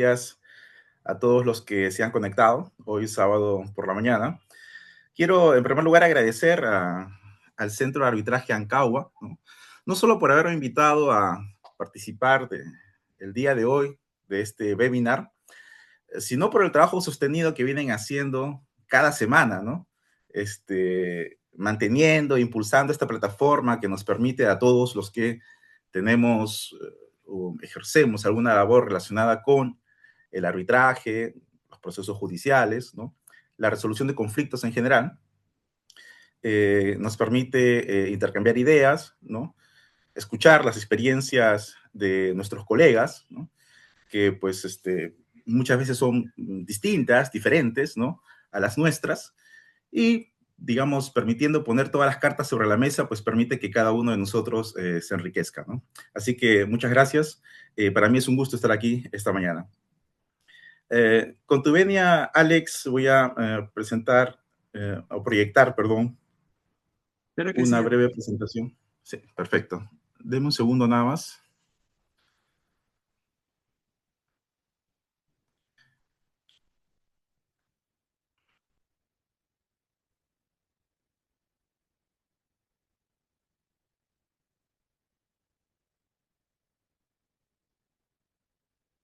días a todos los que se han conectado hoy sábado por la mañana. Quiero, en primer lugar, agradecer al Centro de Arbitraje Ancagua, ¿no? No solo por haberme invitado a participar el día de hoy de este webinar, sino por el trabajo sostenido que vienen haciendo cada semana, ¿no? Manteniendo, impulsando esta plataforma que nos permite a todos los que tenemos o ejercemos alguna labor relacionada con el arbitraje, los procesos judiciales, ¿no? La resolución de conflictos en general, nos permite intercambiar ideas, ¿no? Escuchar las experiencias de nuestros colegas, ¿no? Que pues muchas veces son distintas, diferentes, ¿no? A las nuestras, y digamos, permitiendo poner todas las cartas sobre la mesa, pues permite que cada uno de nosotros se enriquezca, ¿no? Así que muchas gracias. Para mí es un gusto estar aquí esta mañana. Con tu venia, Alex, voy a presentar, o proyectar, perdón, Claro que sí, una Johan. breve presentación. Sí, perfecto. Deme un segundo nada más.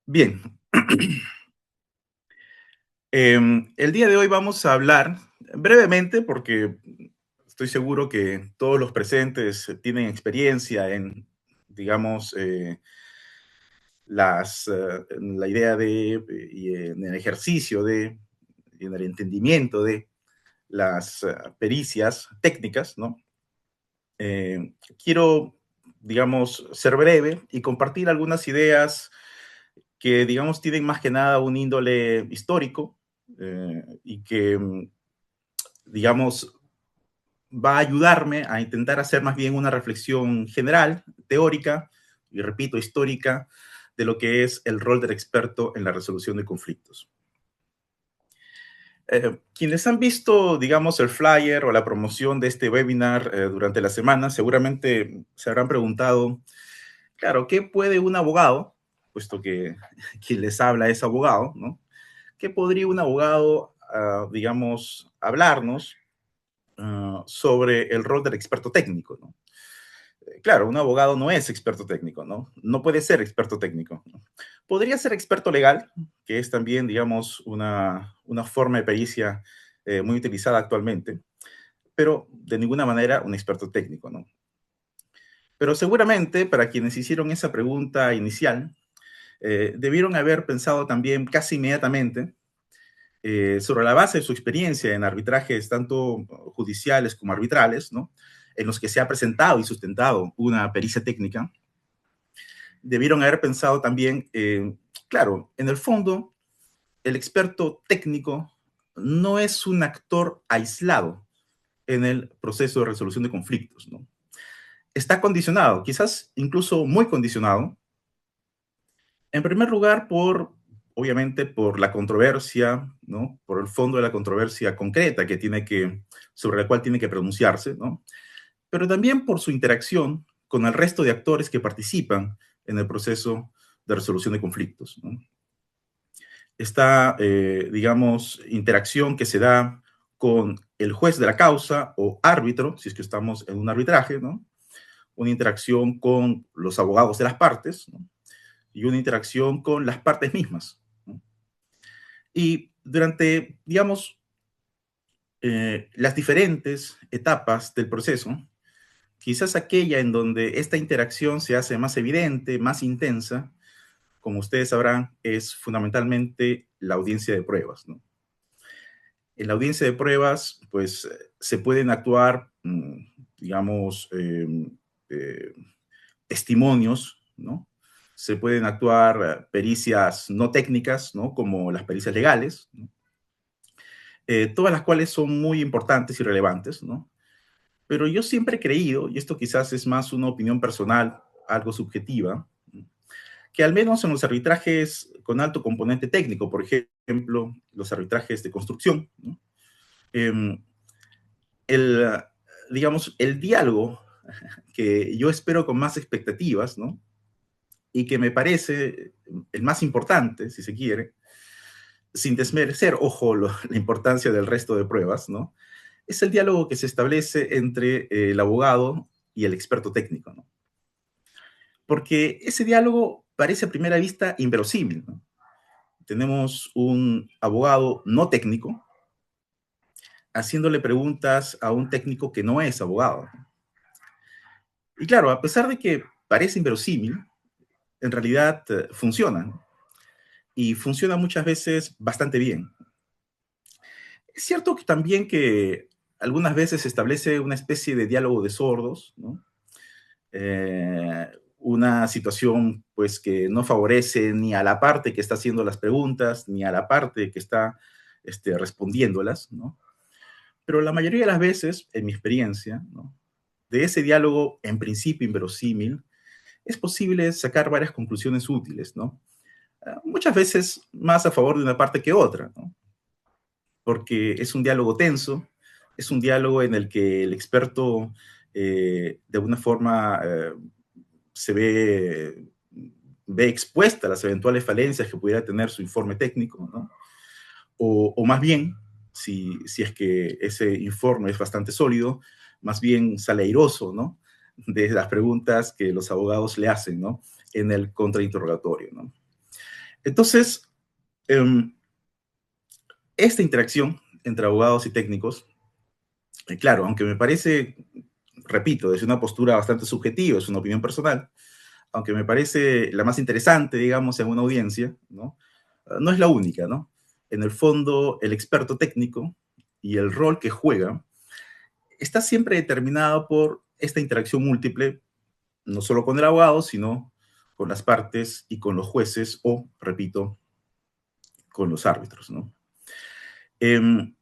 Bien. El día de hoy vamos a hablar brevemente, porque estoy seguro que todos los presentes tienen experiencia en, digamos, la idea de, y en el ejercicio de, y en el entendimiento de las pericias técnicas, ¿no? Quiero, digamos, ser breve y compartir algunas ideas que, digamos, tienen más que nada un índole histórico, y que, digamos, va a ayudarme a intentar hacer más bien una reflexión general, teórica, y repito, histórica, de lo que es el rol del experto en la resolución de conflictos. Quienes han visto, digamos, el flyer o la promoción de este webinar durante la semana, seguramente se habrán preguntado, claro, ¿qué puede un abogado, puesto que quien les habla es abogado, ¿no? ¿Qué podría un abogado, digamos, hablarnos sobre el rol del experto técnico, ¿no? Claro, un abogado no es experto técnico, ¿no? No puede ser experto técnico, ¿no? Podría ser experto legal, que es también, digamos, una forma de pericia muy utilizada actualmente, pero de ninguna manera un experto técnico, ¿no? Pero seguramente para quienes hicieron esa pregunta inicial, debieron haber pensado también casi inmediatamente sobre la base de su experiencia en arbitrajes tanto judiciales como arbitrales, ¿no? En los que se ha presentado y sustentado una pericia técnica, debieron haber pensado también, claro, en el fondo, el experto técnico no es un actor aislado en el proceso de resolución de conflictos, ¿no? Está condicionado, quizás incluso muy condicionado, en primer lugar obviamente, por la controversia, ¿no? Por el fondo de la controversia concreta sobre la cual tiene que pronunciarse, ¿no? Pero también por su interacción con el resto de actores que participan en el proceso de resolución de conflictos, ¿no? Esta, digamos, interacción que se da con el juez de la causa o árbitro, si es que estamos en un arbitraje, ¿no? Una interacción con los abogados de las partes, ¿no? Y una interacción con las partes mismas, ¿no? Y durante, digamos, las diferentes etapas del proceso, quizás aquella en donde esta interacción se hace más evidente, más intensa, como ustedes sabrán, es fundamentalmente la audiencia de pruebas, ¿no? En la audiencia de pruebas, pues se pueden actuar, digamos, eh, testimonios, ¿no? Se pueden actuar pericias no técnicas, ¿no? Como las pericias legales, ¿no? Todas las cuales son muy importantes y relevantes, ¿no? Pero yo siempre he creído, y esto quizás es más una opinión personal, algo subjetiva, que al menos en los arbitrajes con alto componente técnico, por ejemplo, los arbitrajes de construcción, ¿no? eh, el, digamos, el diálogo que yo espero con más expectativas, ¿no? y que me parece el más importante, si se quiere, sin desmerecer, ojo, la importancia del resto de pruebas, ¿no? Es el diálogo que se establece entre el abogado y el experto técnico, ¿no? Porque ese diálogo parece a primera vista inverosímil, ¿no? Tenemos un abogado no técnico haciéndole preguntas a un técnico que no es abogado. Y claro, a pesar de que parece inverosímil, en realidad funciona, ¿no? Y funciona muchas veces bastante bien. Es cierto que también que algunas veces se establece una especie de diálogo de sordos, ¿no? Una situación pues que no favorece ni a la parte que está haciendo las preguntas, ni a la parte que está respondiéndolas, ¿no? Pero la mayoría de las veces, en mi experiencia, ¿no? De ese diálogo en principio inverosímil, es posible sacar varias conclusiones útiles, ¿no? Muchas veces más a favor de una parte que otra, ¿no? Porque es un diálogo tenso, es un diálogo en el que el experto de alguna forma se ve expuesta a las eventuales falencias que pudiera tener su informe técnico, ¿no? O más bien, si es que ese informe es bastante sólido, más bien sale airoso, ¿no? De las preguntas que los abogados le hacen, ¿no? En el contrainterrogatorio, ¿no? Entonces, eh, esta interacción entre abogados y técnicos, claro, aunque me parece, repito, desde una postura bastante subjetiva, es una opinión personal, aunque me parece la más interesante, digamos, en una audiencia, ¿no? No es la única, ¿no? En el fondo, el experto técnico y el rol que juega está siempre determinado por esta interacción múltiple, no solo con el abogado, sino con las partes y con los jueces o, repito, con los árbitros, ¿no? Eh,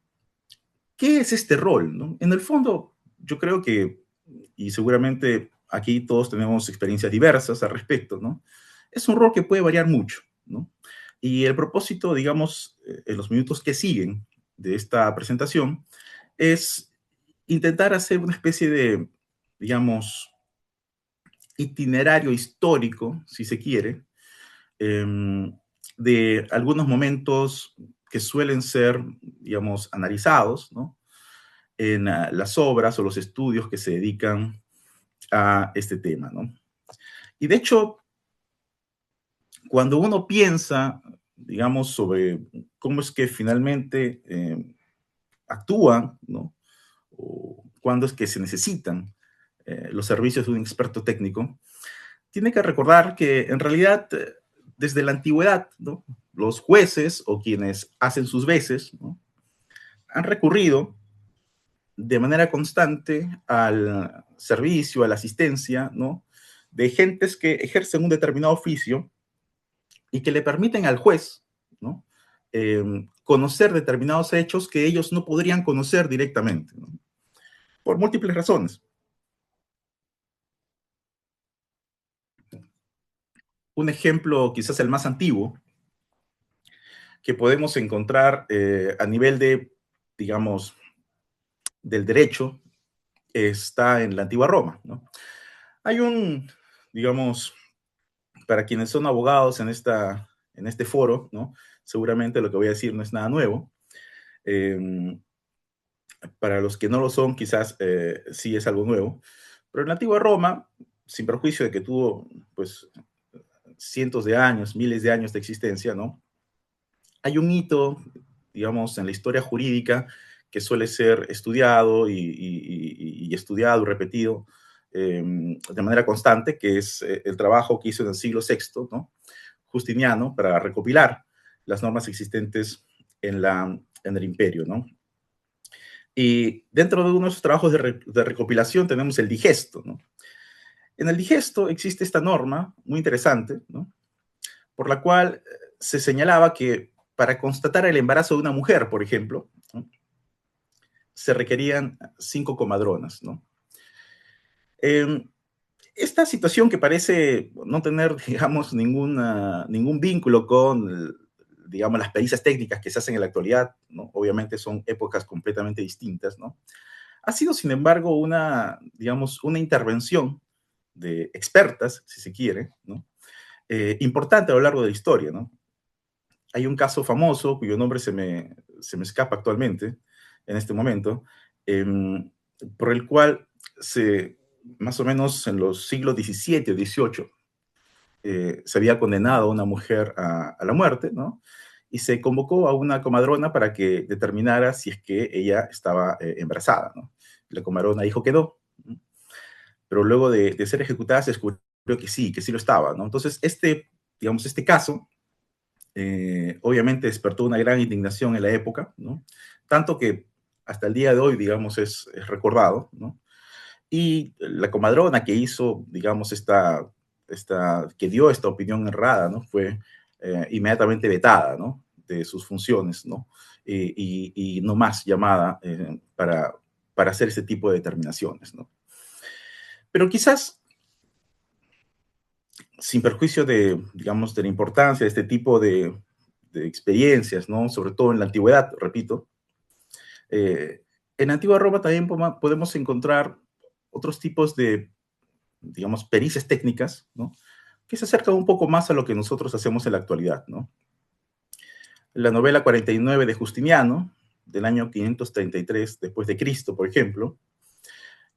¿Qué es este rol, no? En el fondo, yo creo que, y seguramente aquí todos tenemos experiencias diversas al respecto, ¿no? Es un rol que puede variar mucho, ¿no? Y el propósito, digamos, en los minutos que siguen de esta presentación, es intentar hacer una especie de, digamos, itinerario histórico, si se quiere, de algunos momentos que suelen ser, digamos, analizados, ¿no? En las obras o los estudios que se dedican a este tema, ¿no? Y de hecho, cuando uno piensa, digamos, sobre cómo es que finalmente actúan, ¿no? O cuándo es que se necesitan los servicios de un experto técnico, tiene que recordar que en realidad desde la antigüedad, ¿no? Los jueces o quienes hacen sus veces, ¿no? Han recurrido de manera constante al servicio, a la asistencia, ¿no? De gentes que ejercen un determinado oficio y que le permiten al juez, ¿no? Conocer determinados hechos que ellos no podrían conocer directamente, ¿no? Por múltiples razones. Un ejemplo, quizás el más antiguo, que podemos encontrar a nivel de, digamos, del derecho, está en la antigua Roma, ¿no? Hay un, digamos, para quienes son abogados en este foro, ¿no? Seguramente lo que voy a decir no es nada nuevo. Eh, para los que no lo son, quizás sí es algo nuevo. Pero en la antigua Roma, sin perjuicio de que tuvo, pues, cientos de años, miles de años de existencia, ¿no? Hay un hito, digamos, en la historia jurídica que suele ser estudiado y estudiado y repetido de manera constante, que es el trabajo que hizo en el siglo VI, ¿no? Justiniano, para recopilar las normas existentes en el imperio, ¿no? Y dentro de unos trabajos de recopilación tenemos el digesto, ¿no? En el digesto existe esta norma muy interesante, ¿no? Por la cual se señalaba que para constatar el embarazo de una mujer, por ejemplo, ¿no? Se requerían 5 comadronas, ¿no? Eh, esta situación que parece no tener, digamos, ningún vínculo con, digamos, las pericias técnicas que se hacen en la actualidad, ¿no? Obviamente son épocas completamente distintas, ¿no? Ha sido, sin embargo, digamos, una intervención de expertas, si se quiere, ¿no? importante a lo largo de la historia, ¿no? Hay un caso famoso cuyo nombre se me escapa actualmente, en este momento, em, por el cual más o menos en los siglos XVII o XVIII se había condenado a una mujer a la muerte, ¿no? Y se convocó a una comadrona para que determinara si es que ella estaba embarazada, ¿no? La comadrona dijo que no, ¿no? Pero luego de ser ejecutada se descubrió que sí lo estaba, ¿no? Entonces, digamos, este caso obviamente despertó una gran indignación en la época, ¿no? Tanto que hasta el día de hoy, digamos, es recordado, ¿no? Y la comadrona que hizo, digamos, que dio esta opinión errada, ¿no? Fue inmediatamente vetada, ¿no? De sus funciones, ¿no? Y no más llamada para hacer ese tipo de determinaciones, ¿no? Pero quizás, sin perjuicio de, digamos, de la importancia de este tipo de experiencias, ¿no? Sobre todo en la antigüedad, repito, en la antigua Roma también podemos encontrar otros tipos de, digamos, pericias técnicas, ¿no? Que se acercan un poco más a lo que nosotros hacemos en la actualidad, ¿no? La novela 49 de Justiniano, del año 533 después de Cristo, por ejemplo,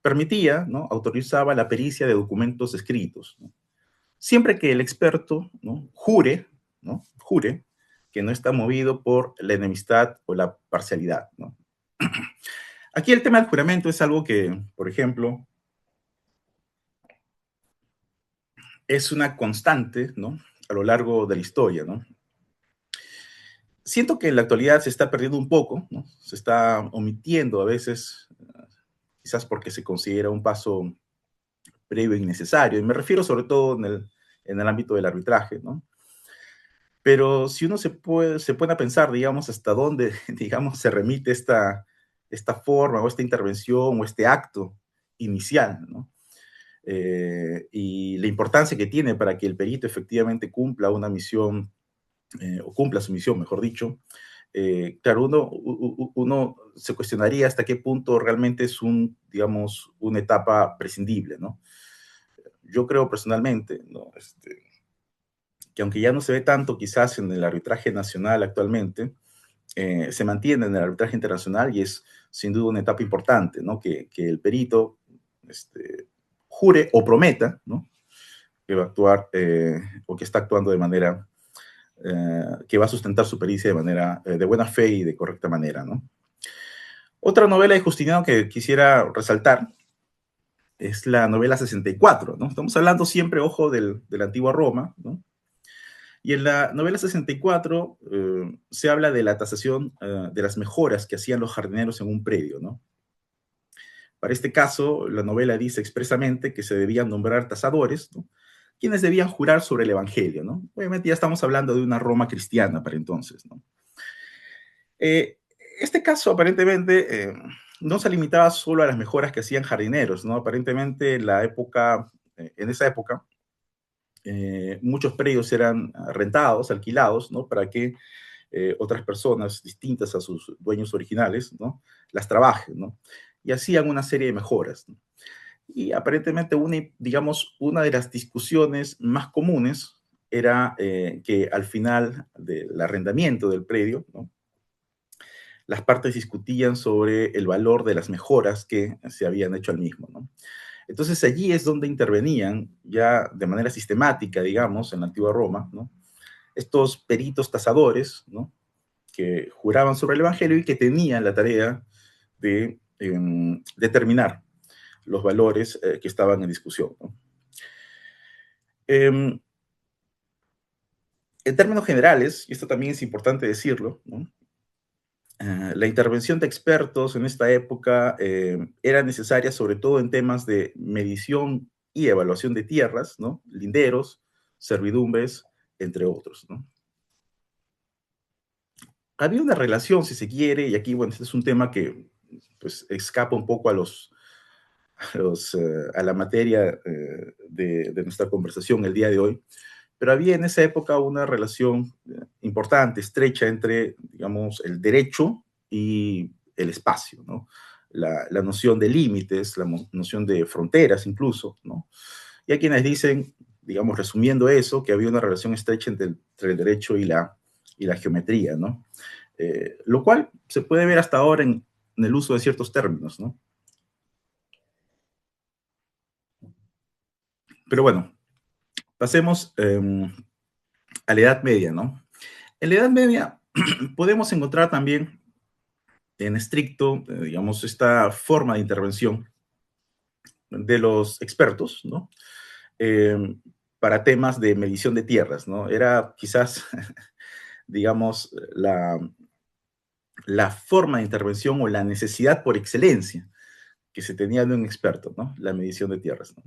permitía, ¿no? Autorizaba la pericia de documentos escritos, ¿no? Siempre que el experto, ¿no? Jure, ¿no? Jure que no está movido por la enemistad o la parcialidad, ¿no? Aquí el tema del juramento es algo que, por ejemplo, es una constante, ¿no? A lo largo de la historia, ¿no? Siento que en la actualidad se está perdiendo un poco, ¿no? Se está omitiendo a veces, quizás porque se considera un paso previo innecesario, y me refiero sobre todo en el ámbito del arbitraje, ¿no? Pero si uno se pone a pensar, digamos, hasta dónde, digamos, se remite esta forma o esta intervención o este acto inicial, ¿no? Y la importancia que tiene para que el perito efectivamente cumpla una misión, o cumpla su misión, mejor dicho, claro, uno se cuestionaría hasta qué punto realmente es digamos, una etapa prescindible, ¿no? Yo creo personalmente, ¿no? Que aunque ya no se ve tanto quizás en el arbitraje nacional actualmente, se mantiene en el arbitraje internacional y es sin duda una etapa importante, ¿no? Que el perito jure o prometa, ¿no? Que va a actuar o que está actuando de manera que va a sustentar su pericia de manera de buena fe y de correcta manera, ¿no? Otra novela de Justiniano que quisiera resaltar es la novela 64, ¿no? Estamos hablando siempre, ojo, de la antigua Roma, ¿no? Y en la novela 64 se habla de la tasación de las mejoras que hacían los jardineros en un predio, ¿no? Para este caso, la novela dice expresamente que se debían nombrar tasadores, ¿no? Quienes debían jurar sobre el Evangelio, ¿no? Obviamente ya estamos hablando de una Roma cristiana para entonces, ¿no? Eh, este caso aparentemente no se limitaba solo a las mejoras que hacían jardineros, ¿no? Aparentemente en esa época, muchos predios eran rentados, alquilados, ¿no? Para que otras personas distintas a sus dueños originales, ¿no? Las trabajen, ¿no? Y hacían una serie de mejoras, ¿no? Y aparentemente digamos, una de las discusiones más comunes era que al final del arrendamiento del predio, ¿no? Las partes discutían sobre el valor de las mejoras que se habían hecho al mismo, ¿no? Entonces allí es donde intervenían ya de manera sistemática, digamos, en la antigua Roma, ¿no? Estos peritos tasadores, ¿no? Que juraban sobre el Evangelio y que tenían la tarea de determinar los valores que estaban en discusión, ¿no? En términos generales, y esto también es importante decirlo, ¿no? La intervención de expertos en esta época era necesaria sobre todo en temas de medición y evaluación de tierras, ¿no? Linderos, servidumbres, entre otros, ¿no? Había una relación, si se quiere, y aquí, bueno, este es un tema que pues, escapa un poco a la materia de nuestra conversación el día de hoy, pero había en esa época una relación importante, estrecha entre, digamos, el derecho y el espacio, ¿no? La noción de límites, la noción de fronteras incluso, ¿no? Y hay quienes dicen digamos, resumiendo eso, que había una relación estrecha entre el derecho y la geometría, ¿no? Lo cual se puede ver hasta ahora en el uso de ciertos términos, ¿no? Pero bueno, pasemos a la Edad Media, ¿no? En la Edad Media podemos encontrar también en estricto, digamos, esta forma de intervención de los expertos, ¿no? Eh, para temas de medición de tierras, ¿no? Era quizás, digamos, la forma de intervención o la necesidad por excelencia que se tenía de un experto, ¿no? La medición de tierras, ¿no?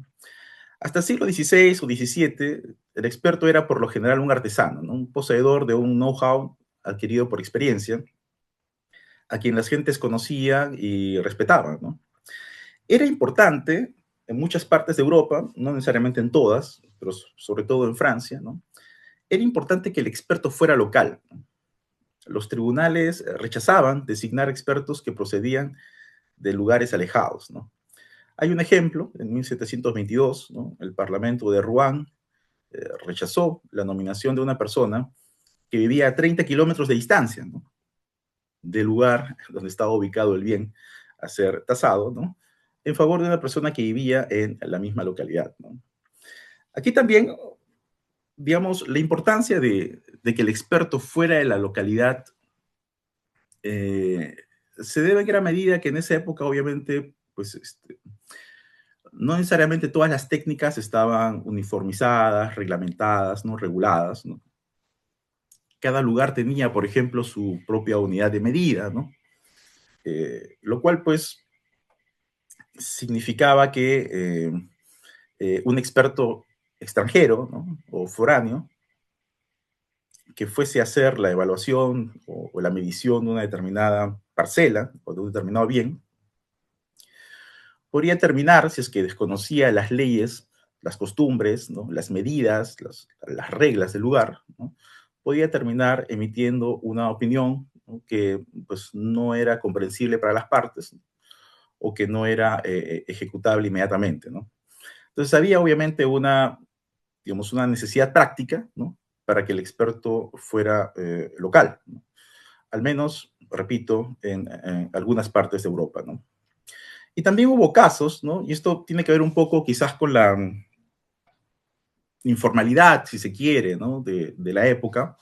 Hasta el siglo XVI o XVII, el experto era por lo general un artesano, ¿no? Un poseedor de un know-how adquirido por experiencia, a quien las gentes conocían y respetaban, ¿no? Era importante en muchas partes de Europa, no necesariamente en todas, pero sobre todo en Francia, ¿no? Era importante que el experto fuera local, ¿no? Los tribunales rechazaban designar expertos que procedían de lugares alejados, ¿no? Hay un ejemplo, en 1722, ¿no? El Parlamento de Rouen rechazó la nominación de una persona que vivía a 30 kilómetros de distancia, ¿no? Del lugar donde estaba ubicado el bien a ser tasado, ¿no? En favor de una persona que vivía en la misma localidad, ¿no? Aquí también, digamos, la importancia de que el experto fuera de la localidad eh, se debe en gran medida que en esa época, obviamente, pues no necesariamente todas las técnicas estaban uniformizadas, reglamentadas, ¿no? Reguladas, ¿no? Cada lugar tenía, por ejemplo, su propia unidad de medida, ¿no? Lo cual, pues, significaba que un experto extranjero, ¿no? O foráneo que fuese a hacer la evaluación o la medición de una determinada parcela o de un determinado bien, podría terminar, si es que desconocía las leyes, las costumbres, ¿no? Las medidas, las reglas del lugar, ¿no? Podía terminar emitiendo una opinión, ¿no? Que pues, no era comprensible para las partes, ¿no? O que no era ejecutable inmediatamente, ¿no? Entonces había obviamente digamos, una necesidad práctica, ¿no? Para que el experto fuera local, ¿no? Al menos, repito, en algunas partes de Europa, ¿no? Y también hubo casos, ¿no? Y esto tiene que ver un poco quizás con la informalidad, si se quiere, ¿no? De la época.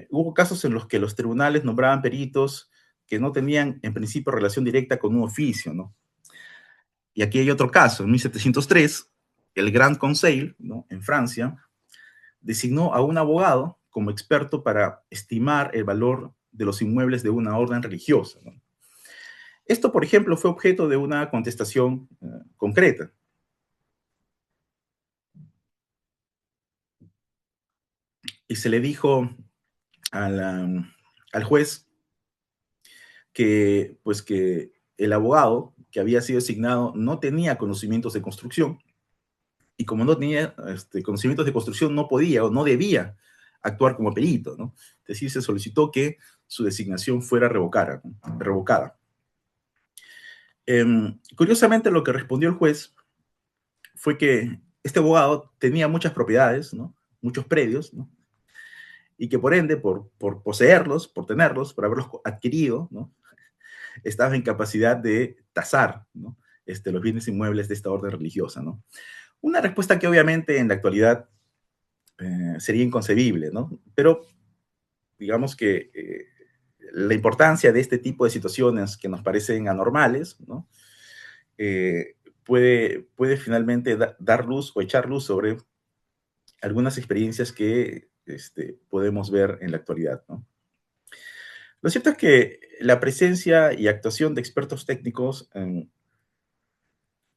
Hubo casos en los que los tribunales nombraban peritos que no tenían en principio relación directa con un oficio, ¿no? Y aquí hay otro caso, en 1703, el Grand Conseil, ¿no? En Francia, designó a un abogado como experto para estimar el valor de los inmuebles de una orden religiosa, ¿no? Esto, por ejemplo, fue objeto de una contestación concreta. Y se le dijo al juez que, pues, que el abogado que había sido designado no tenía conocimientos de construcción y como no tenía conocimientos de construcción no podía o no debía actuar como perito, ¿no? Es decir, se solicitó que su designación fuera revocada. Curiosamente, lo que respondió el juez fue que este abogado tenía muchas propiedades, ¿no? Muchos predios, ¿no? Y que por ende, por poseerlos, por tenerlos, por haberlos adquirido, ¿no? Estaba en capacidad de tasar, ¿no? Los bienes inmuebles de esta orden religiosa, ¿no? Una respuesta que obviamente en la actualidad sería inconcebible, ¿no? Pero digamos que la importancia de este tipo de situaciones que nos parecen anormales, ¿no? Puede finalmente dar luz o echar luz sobre algunas experiencias que podemos ver en la actualidad, ¿no? Lo cierto es que la presencia y actuación de expertos técnicos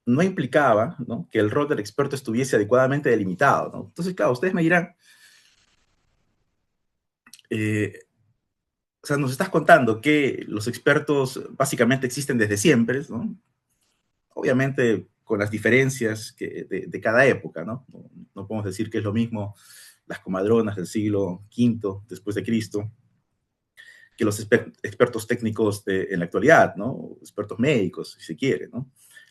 no implicaba, ¿no? Que el rol del experto estuviese adecuadamente delimitado, ¿no? Entonces, claro, ustedes me dirán, eh, o sea, nos estás contando que los expertos básicamente existen desde siempre, ¿no? Obviamente con las diferencias de cada época, ¿no? No podemos decir que es lo mismo las comadronas del siglo V después de Cristo que los expertos técnicos en la actualidad, ¿no? Expertos médicos, si se quiere, ¿no?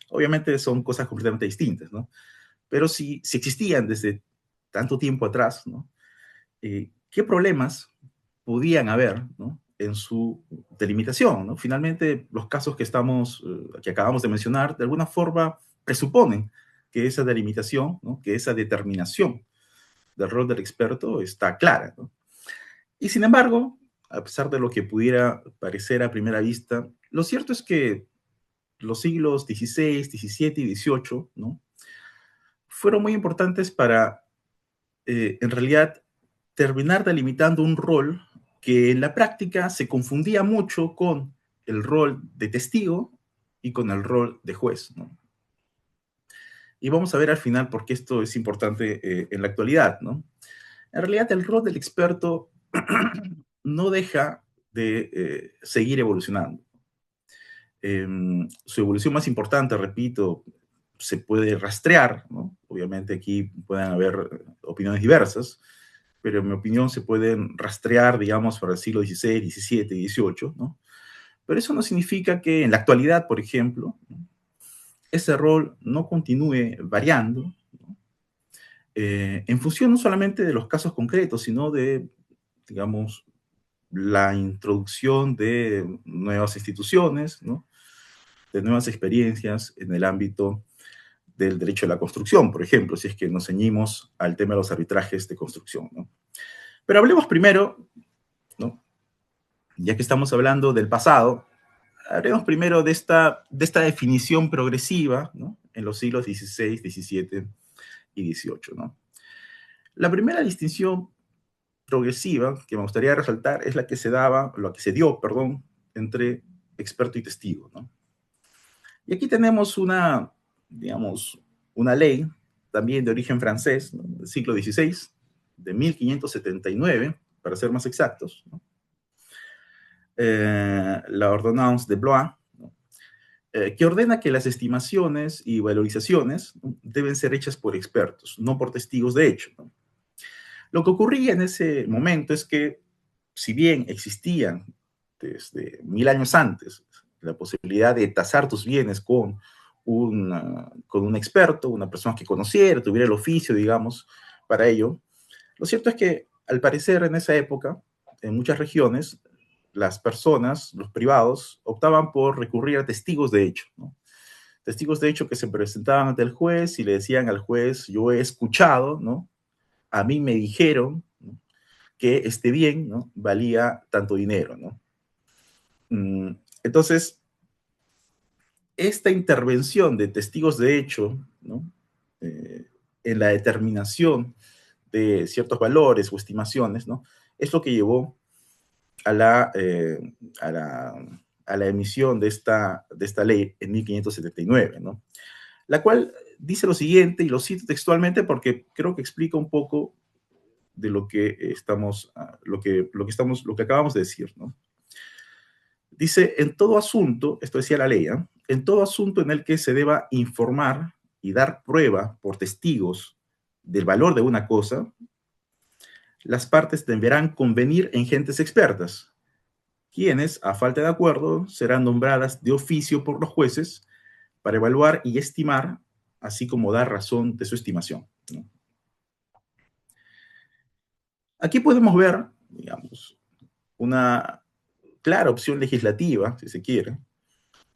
Obviamente son cosas completamente distintas, ¿no? Pero si existían desde tanto tiempo atrás, ¿no? ¿Qué problemas podían haber, ¿no?, en su delimitación, ¿no? Finalmente, los casos que acabamos de mencionar, de alguna forma presuponen que esa delimitación, ¿no?, que esa determinación del rol del experto está clara, ¿no? Y sin embargo, a pesar de lo que pudiera parecer a primera vista, lo cierto es que los siglos XVI, XVII y XVIII, ¿no?, fueron muy importantes para, en realidad, terminar delimitando un rol que en la práctica se confundía mucho con el rol de testigo y con el rol de juez, ¿no? Y vamos a ver al final por qué esto es importante en la actualidad, ¿no? En realidad, el rol del experto no deja de seguir evolucionando. Su evolución más importante, repito, se puede rastrear, ¿no? Obviamente aquí pueden haber opiniones diversas, pero en mi opinión se pueden rastrear, digamos, para el siglo XVI, XVII y XVIII, ¿no? Pero eso no significa que en la actualidad, por ejemplo, ¿no?, ese rol no continúe variando, ¿no?, en función no solamente de los casos concretos, sino de, digamos, la introducción de nuevas instituciones, ¿no?, de nuevas experiencias en el ámbito del derecho a la construcción, por ejemplo, si es que nos ceñimos al tema de los arbitrajes de construcción, ¿no? Pero hablemos primero, ¿no?, ya que estamos hablando del pasado, hablemos primero de esta definición progresiva, ¿no?, en los siglos XVI, XVII y XVIII, ¿no? La primera distinción progresiva que me gustaría resaltar es la que se dio, perdón, entre experto y testigo, ¿no? Y aquí tenemos digamos, una ley también de origen francés, ¿no?, del siglo XVI, de 1579, para ser más exactos, ¿no?, la Ordonnance de Blois, ¿no?, que ordena que las estimaciones y valorizaciones, ¿no?, deben ser hechas por expertos, no por testigos de hecho, ¿no? Lo que ocurría en ese momento es que, si bien existían desde 1000 años antes la posibilidad de tasar tus bienes con un experto, una persona que conociera, tuviera el oficio, digamos, para ello, lo cierto es que, al parecer, en esa época, en muchas regiones, las personas, los privados, optaban por recurrir a testigos de hecho, ¿no? Testigos de hecho que se presentaban ante el juez y le decían al juez: yo he escuchado, ¿no?, a mí me dijeron, ¿no?, que este bien, ¿no?, valía tanto dinero, ¿no? Entonces, esta intervención de testigos de hecho, ¿no?, eh, en la determinación de ciertos valores o estimaciones, ¿no?, es lo que llevó a la emisión de esta ley en 1579, ¿no?, la cual dice lo siguiente, y lo cito textualmente porque creo que explica un poco de lo que acabamos de decir, ¿no? Dice: en todo asunto, esto decía la ley, ¿eh?, en todo asunto en el que se deba informar y dar prueba por testigos del valor de una cosa, las partes deberán convenir en gentes expertas, quienes, a falta de acuerdo, serán nombradas de oficio por los jueces para evaluar y estimar, así como dar razón de su estimación, ¿no? Aquí podemos ver, digamos, una clara opción legislativa, si se quiere,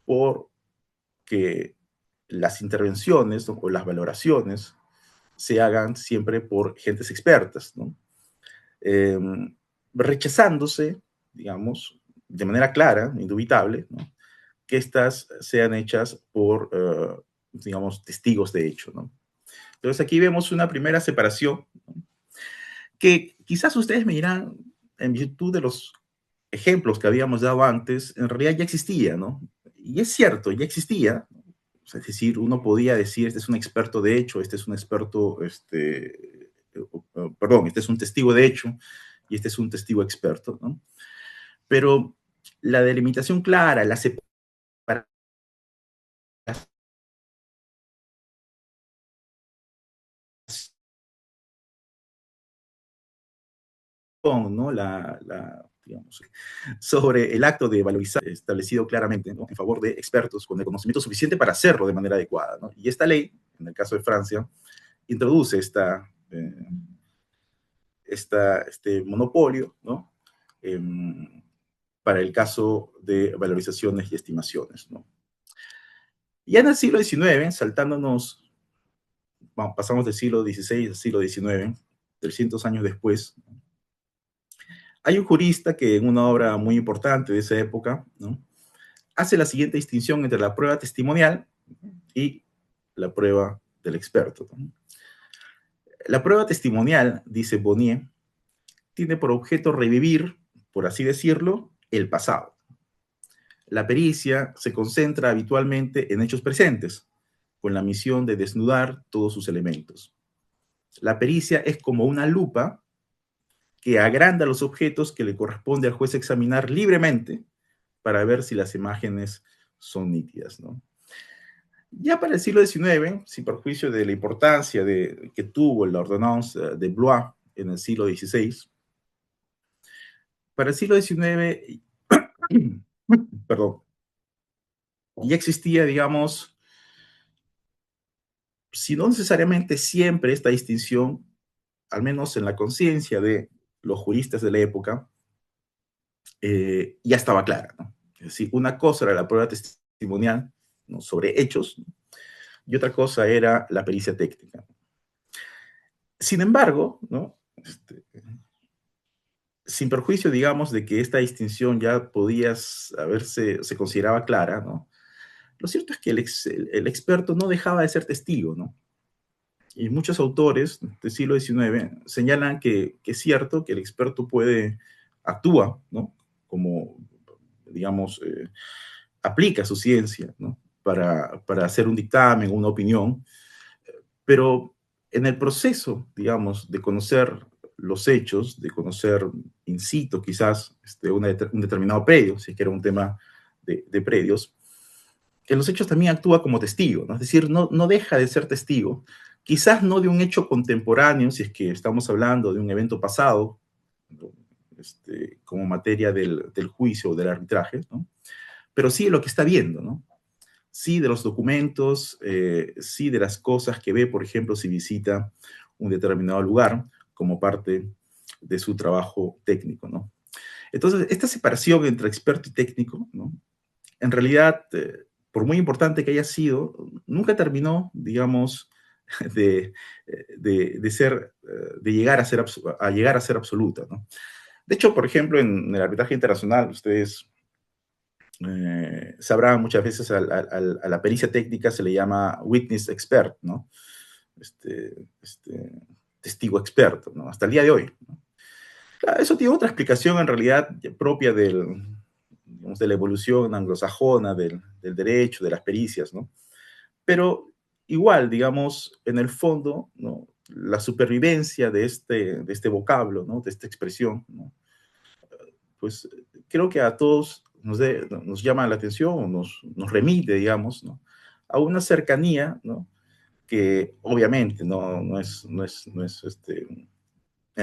por que las intervenciones, ¿no?, o las valoraciones se hagan siempre por gentes expertas, ¿no? Eh, Rechazándose, digamos, de manera clara, indubitable, ¿no?, que estas sean hechas por, digamos, testigos de hecho, ¿no? Entonces aquí vemos una primera separación, ¿no?, que quizás ustedes me dirán, en virtud de los ejemplos que habíamos dado antes, en realidad ya existía, ¿no? Y es cierto, ya existía. O sea, es decir, uno podía decir: este es un experto de hecho, este es un experto, perdón, este es un testigo de hecho y este es un testigo experto, ¿no? Pero la delimitación clara, la separación, ¿no?, digamos, sobre el acto de valorizar establecido claramente, ¿no?, en favor de expertos con el conocimiento suficiente para hacerlo de manera adecuada, ¿no? Y esta ley, en el caso de Francia, introduce este monopolio, ¿no? Para el caso de valorizaciones y estimaciones, ¿no? Ya en el siglo XIX, saltándonos, bueno, pasamos del siglo XVI al siglo XIX, 300 años después, hay un jurista que en una obra muy importante de esa época, ¿no?, hace la siguiente distinción entre la prueba testimonial y la prueba del experto, ¿no? La prueba testimonial, dice Bonnier, tiene por objeto revivir, por así decirlo, el pasado. La pericia se concentra habitualmente en hechos presentes, con la misión de desnudar todos sus elementos. La pericia es como una lupa que agranda los objetos que le corresponde al juez examinar libremente para ver si las imágenes son nítidas, ¿no? Ya para el siglo XIX, sin perjuicio de la importancia que tuvo la Ordonnance de Blois en el siglo XVI, para el siglo XIX, perdón, ya existía, digamos, si no necesariamente siempre esta distinción, al menos en la conciencia de los juristas de la época, ya estaba clara, ¿no? Es decir, una cosa era la prueba testimonial, ¿no?, sobre hechos, ¿no?, y otra cosa era la pericia técnica. Sin embargo, ¿no?, sin perjuicio, digamos, de que esta distinción ya podía se consideraba clara, ¿no?, lo cierto es que el experto no dejaba de ser testigo, ¿no? Y muchos autores del siglo XIX señalan que es cierto que el experto actúa, ¿no?, como, digamos, aplica su ciencia, ¿no?, para hacer un dictamen, una opinión, pero en el proceso, digamos, de conocer los hechos, de conocer in situ quizás un determinado predio, si es que era un tema de predios, en los hechos también actúa como testigo, ¿no? Es decir, no deja de ser testigo, quizás no de un hecho contemporáneo, si es que estamos hablando de un evento pasado, como materia del juicio o del arbitraje, ¿no?, pero sí de lo que está viendo, ¿no? Sí de los documentos, sí de las cosas que ve, por ejemplo, si visita un determinado lugar como parte de su trabajo técnico, ¿no? Entonces, esta separación entre experto y técnico, ¿no?, en realidad, por muy importante que haya sido, nunca terminó, digamos, de, de llegar a ser absoluta, ¿no? De hecho, por ejemplo, en el arbitraje internacional, ustedes sabrán, muchas veces a la pericia técnica se le llama witness expert, ¿no? Testigo experto, ¿no? Hasta el día de hoy, ¿no? Claro, eso tiene otra explicación en realidad propia digamos, de la evolución anglosajona del derecho, de las pericias, ¿no? Pero igual, digamos, en el fondo, ¿no?, la supervivencia de este vocablo, ¿no?, de esta expresión, ¿no?, pues creo que a todos nos llama la atención, o nos remite, digamos, ¿no?, a una cercanía, ¿no?, que obviamente en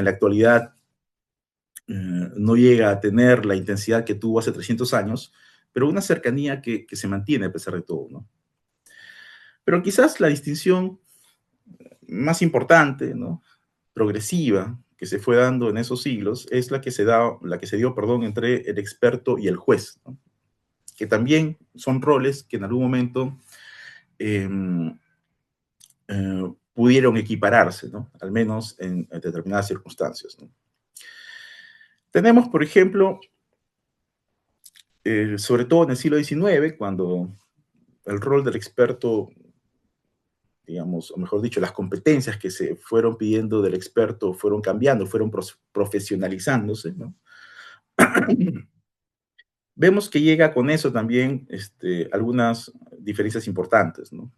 la actualidad no llega a tener la intensidad que tuvo hace 300 años, pero una cercanía que se mantiene a pesar de todo, ¿no? Pero quizás la distinción más importante, ¿no?, progresiva, que se fue dando en esos siglos, es la que se dio, perdón, entre el experto y el juez, ¿no?, que también son roles que en algún momento eh, pudieron equipararse, ¿no?, al menos en determinadas circunstancias, ¿no? Tenemos, por ejemplo, sobre todo en el siglo XIX, cuando el rol del experto, digamos, o mejor dicho, las competencias que se fueron pidiendo del experto fueron cambiando, fueron profesionalizándose, ¿no? Vemos que llega con eso también algunas diferencias importantes, ¿no?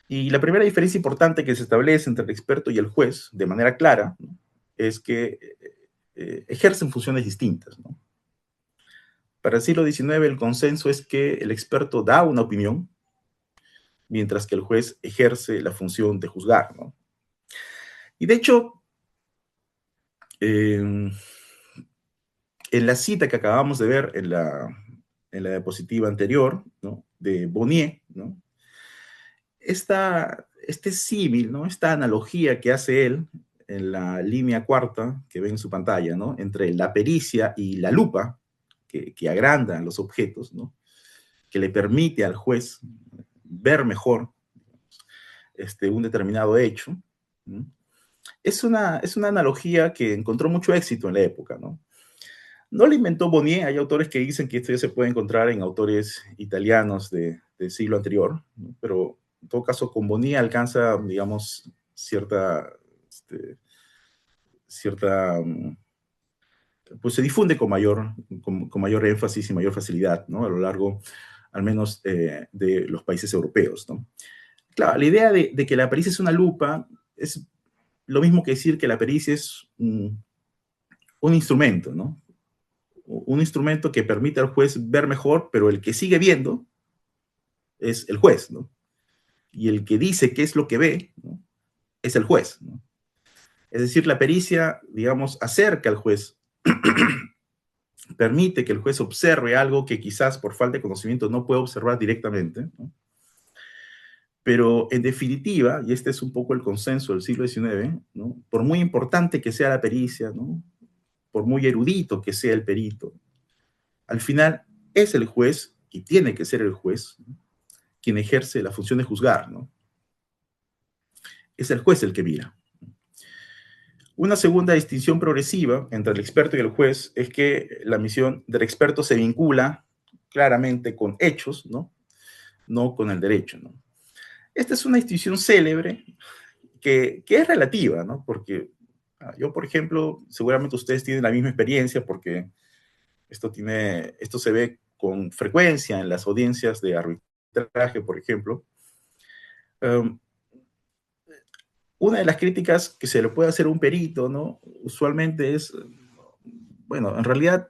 Y la primera diferencia importante que se establece entre el experto y el juez, de manera clara, ¿no?, es que ejercen funciones distintas, ¿no? Para el siglo XIX el consenso es que el experto da una opinión, mientras que el juez ejerce la función de juzgar, ¿no? Y de hecho, en la cita que acabamos de ver en la diapositiva anterior, ¿no?, de Bonnier, ¿no?, este símil, ¿no? Esta analogía que hace él en la línea cuarta que ven en su pantalla, ¿no? Entre la pericia y la lupa, que agranda los objetos, ¿no? Que le permite al juez ver mejor un determinado hecho. ¿No? Es una analogía que encontró mucho éxito en la época, ¿no? No lo inventó Bonnier, hay autores que dicen que esto ya se puede encontrar en autores italianos del siglo anterior, ¿no? Pero en todo caso con Bonnier alcanza, digamos, cierta pues se difunde con mayor énfasis y mayor facilidad, ¿no? A lo largo, al menos, de los países europeos, ¿no? Claro, la idea de que la pericia es una lupa es lo mismo que decir que la pericia es un instrumento, ¿no? Un instrumento que permite al juez ver mejor, pero el que sigue viendo es el juez, ¿no? Y el que dice qué es lo que ve, ¿no? Es el juez, ¿no? Es decir, la pericia, digamos, acerca al juez, permite que el juez observe algo que quizás por falta de conocimiento no puede observar directamente, ¿no? Pero en definitiva, y este es un poco el consenso del siglo XIX, ¿no? Por muy importante que sea la pericia, ¿no? Por muy erudito que sea el perito, al final es el juez, y tiene que ser el juez, ¿no? Quien ejerce la función de juzgar, ¿no? Es el juez el que mira. Una segunda distinción progresiva entre el experto y el juez es que la misión del experto se vincula claramente con hechos, ¿no? No con el derecho, ¿no? Esta es una distinción célebre que es relativa, ¿no? Porque yo, por ejemplo, seguramente ustedes tienen la misma experiencia porque esto se ve con frecuencia en las audiencias de arbitraje, por ejemplo. Um, una de las críticas que se le puede hacer a un perito, ¿no? Usualmente es, bueno, en realidad,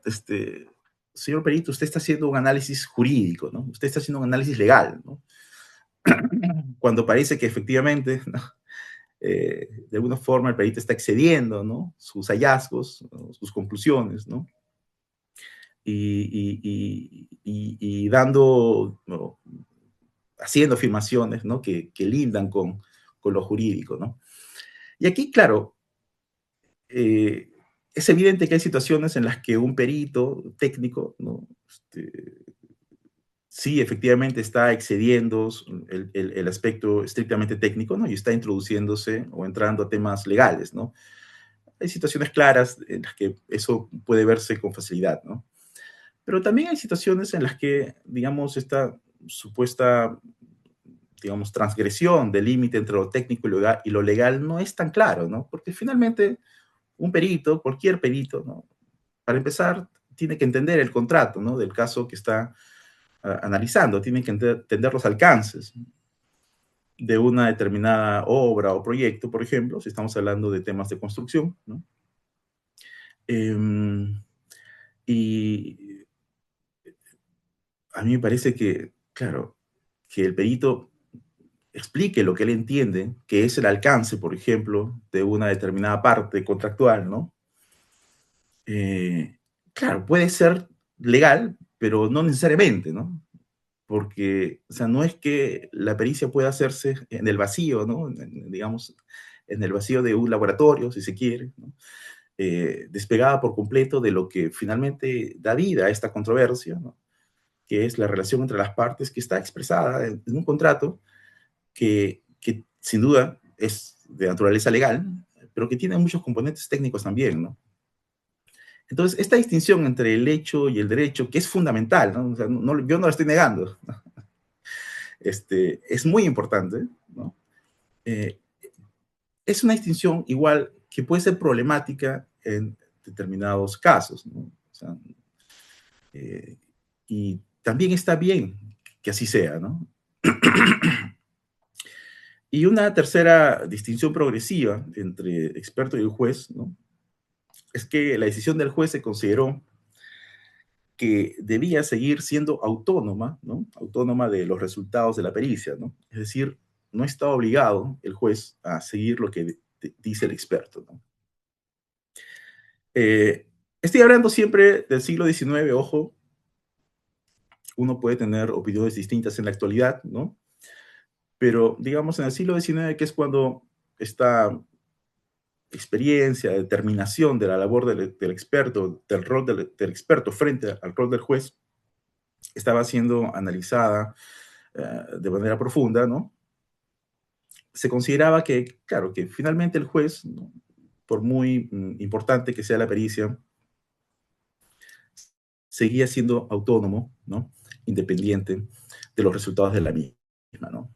señor perito, usted está haciendo un análisis jurídico, ¿no? Usted está haciendo un análisis legal, ¿no? Cuando parece que efectivamente, ¿no? De alguna forma el perito está excediendo, ¿no? Sus hallazgos, ¿no? Sus conclusiones, ¿no? Y dando, ¿no? Haciendo afirmaciones, ¿no? Que lindan con lo jurídico, ¿no? Y aquí, claro, eh, es evidente que hay situaciones en las que un perito técnico, ¿no? Sí, efectivamente está excediendo el aspecto estrictamente técnico, ¿no? Y está introduciéndose o entrando a temas legales, ¿no? Hay situaciones claras en las que eso puede verse con facilidad, ¿no? Pero también hay situaciones en las que, digamos, esta supuesta, digamos, transgresión del límite entre lo técnico y lo legal no es tan claro, ¿no? Porque finalmente un perito, cualquier perito, ¿no? Para empezar, tiene que entender el contrato, ¿no? Del caso que está analizando, tiene que entender los alcances de una determinada obra o proyecto, por ejemplo, si estamos hablando de temas de construcción, ¿no? Y a mí me parece que, claro, que el perito explique lo que él entiende, que es el alcance, por ejemplo, de una determinada parte contractual, ¿no? Claro, puede ser legal, pero no necesariamente, ¿no? Porque, o sea, no es que la pericia pueda hacerse en el vacío, ¿no? Digamos, en el vacío de un laboratorio, si se quiere, ¿no? Despegada por completo de lo que finalmente da vida a esta controversia, ¿no? Que es la relación entre las partes que está expresada en un contrato que sin duda es de naturaleza legal, pero que tiene muchos componentes técnicos también, ¿no? Entonces, esta distinción entre el hecho y el derecho, que es fundamental, ¿no? O sea, yo no la estoy negando, ¿no? Es muy importante, ¿no? Eh, es una distinción igual que puede ser problemática en determinados casos, ¿no? O sea, eh, y también está bien que así sea, ¿no? Y una tercera distinción progresiva entre experto y el juez, ¿no? Es que la decisión del juez se consideró que debía seguir siendo autónoma, ¿no? Autónoma de los resultados de la pericia, ¿no? Es decir, no está obligado el juez a seguir lo que dice el experto, ¿no? Estoy hablando siempre del siglo XIX, ojo, uno puede tener opiniones distintas en la actualidad, ¿no? Pero, digamos, en el siglo XIX, que es cuando esta experiencia, determinación de la labor del experto, del rol del experto frente al rol del juez, estaba siendo analizada de manera profunda, ¿no? Se consideraba que, claro, que finalmente el juez, ¿no?, por muy importante que sea la pericia, seguía siendo autónomo, ¿no?, independiente de los resultados de la misma, ¿no?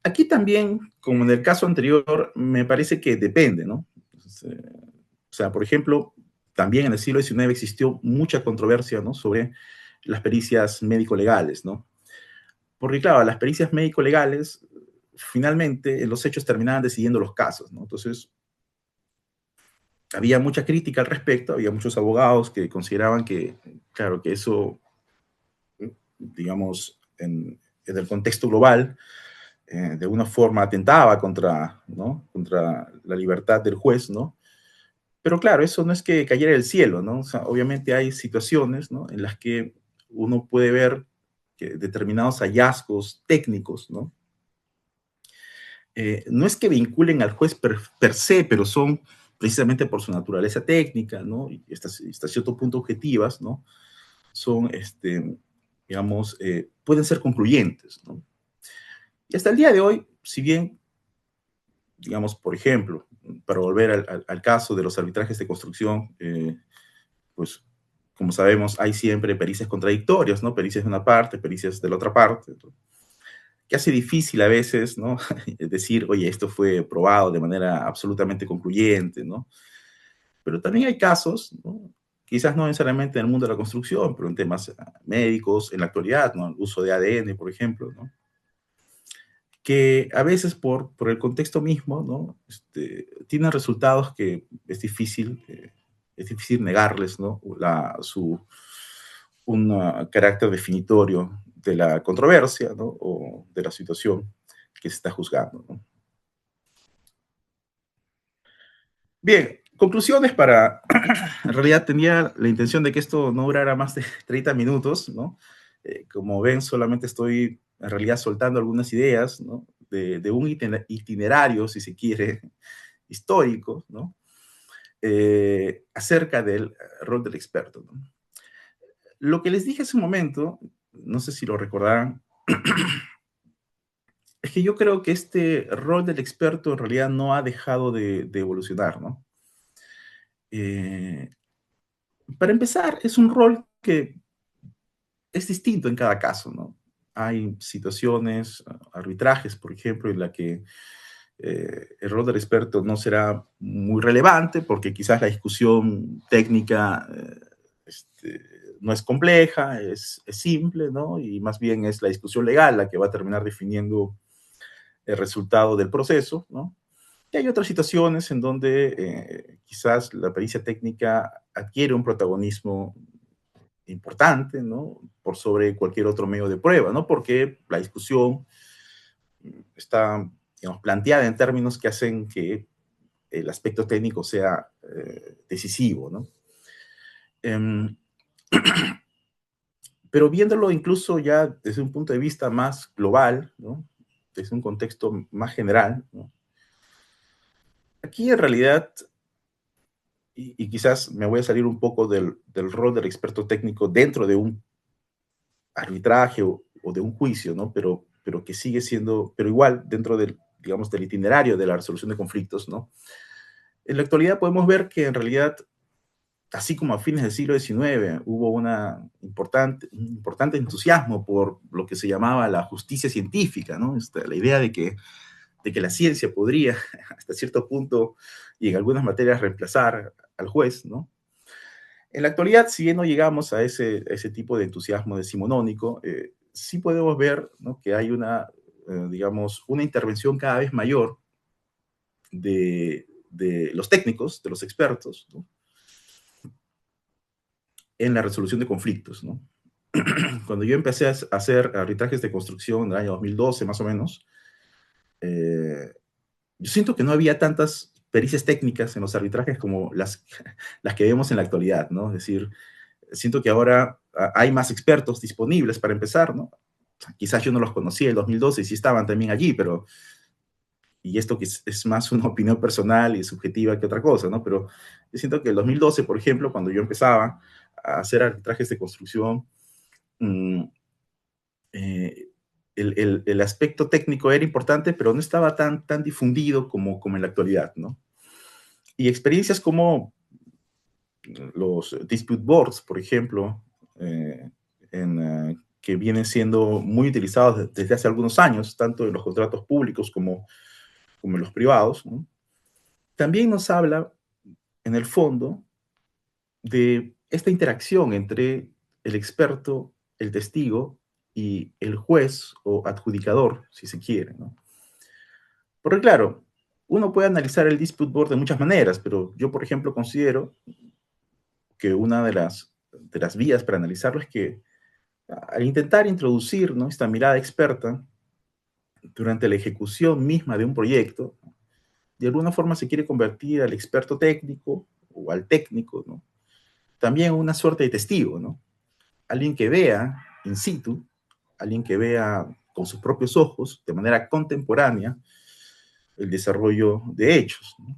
Aquí también, como en el caso anterior, me parece que depende, ¿no? O sea, por ejemplo, también en el siglo XIX existió mucha controversia, ¿no?, sobre las pericias médico-legales, ¿no? Porque, claro, las pericias médico-legales, finalmente, en los hechos terminaban decidiendo los casos, ¿no? Entonces, había mucha crítica al respecto, había muchos abogados que consideraban que, claro, que eso, digamos, en el contexto global, de una forma atentaba contra, ¿no?, contra la libertad del juez, ¿no? Pero claro, eso no es que cayera del cielo, ¿no? O sea, obviamente hay situaciones, ¿no?, en las que uno puede ver que determinados hallazgos técnicos, ¿no?, no es que vinculen al juez per se, pero son precisamente por su naturaleza técnica, ¿no?, y hasta cierto punto objetivas, ¿no?, son, digamos, pueden ser concluyentes, ¿no? Y hasta el día de hoy, si bien, digamos, por ejemplo, para volver al caso de los arbitrajes de construcción, pues, como sabemos, hay siempre pericias contradictorias, ¿no? Pericias de una parte, pericias de la otra parte, ¿no?, que hace difícil a veces, ¿no?, decir, oye, esto fue probado de manera absolutamente concluyente, ¿no? Pero también hay casos, ¿no?, quizás no necesariamente en el mundo de la construcción, pero en temas médicos, en la actualidad, ¿no?, el uso de ADN, por ejemplo, ¿no?, que a veces por el contexto mismo, ¿no?, tienen resultados que es difícil negarles, ¿no?, un carácter definitorio de la controversia, ¿no?, o de la situación que se está juzgando, ¿no? Bien, conclusiones para, en realidad tenía la intención de que esto no durara más de 30 minutos, ¿no? Como ven, solamente estoy en realidad soltando algunas ideas, ¿no?, de un itinerario, si se quiere, histórico, ¿no?, acerca del rol del experto, ¿no? Lo que les dije hace un momento, no sé si lo recordarán, es que yo creo que este rol del experto en realidad no ha dejado de evolucionar, ¿no? Eh, para empezar, es un rol que es distinto en cada caso, ¿no? Hay situaciones, arbitrajes, por ejemplo, en la que el rol del experto no será muy relevante porque quizás la discusión técnica no es compleja, es simple, ¿no? Y más bien es la discusión legal la que va a terminar definiendo el resultado del proceso, ¿no? Y hay otras situaciones en donde quizás la pericia técnica adquiere un protagonismo importante, ¿no?, por sobre cualquier otro medio de prueba, ¿no?, porque la discusión está, digamos, planteada en términos que hacen que el aspecto técnico sea decisivo, ¿no? Em, pero viéndolo incluso ya desde un punto de vista más global, ¿no?, desde un contexto más general, ¿no?, aquí en realidad, y quizás me voy a salir un poco del rol del experto técnico dentro de un arbitraje o de un juicio, ¿no? Pero que sigue siendo, pero igual dentro del, digamos, del itinerario de la resolución de conflictos, ¿no? En la actualidad podemos ver que en realidad, así como a fines del siglo XIX hubo un importante entusiasmo por lo que se llamaba la justicia científica, ¿no? La idea de que la ciencia podría, hasta cierto punto, y en algunas materias, reemplazar al juez, ¿no? En la actualidad, si bien no llegamos a ese tipo de entusiasmo decimonónico, sí podemos ver, ¿no?, que hay digamos, una intervención cada vez mayor de los técnicos, de los expertos, ¿no?, en la resolución de conflictos, ¿no? Cuando yo empecé a hacer arbitrajes de construcción en el año 2012, más o menos, eh, yo siento que no había tantas pericias técnicas en los arbitrajes como las que vemos en la actualidad, ¿no? Es decir, siento que ahora hay más expertos disponibles para empezar, ¿no? quizás yo no los conocía en el 2012 y sí estaban también allí, pero, y esto que es más una opinión personal y subjetiva que otra cosa, ¿no? Pero yo siento que el 2012, por ejemplo, cuando yo empezaba a hacer arbitrajes de construcción, mmm, eh, el aspecto técnico era importante, pero no estaba tan difundido como en la actualidad, ¿no? Y experiencias como los dispute boards, por ejemplo, eh, que vienen siendo muy utilizados desde hace algunos años, tanto en los contratos públicos como en los privados, ¿no? También nos habla, en el fondo, de esta interacción entre el experto, el testigo y el juez o adjudicador, si se quiere, ¿no? Porque claro, uno puede analizar el dispute board de muchas maneras, pero yo, por ejemplo, considero que una de las vías para analizarlo es que al intentar introducir, ¿no?, esta mirada experta durante la ejecución misma de un proyecto, de alguna forma se quiere convertir al experto técnico o al técnico, ¿no?, también en una suerte de testigo, ¿no? Alguien que vea in situ, alguien que vea con sus propios ojos, de manera contemporánea, el desarrollo de hechos, ¿no?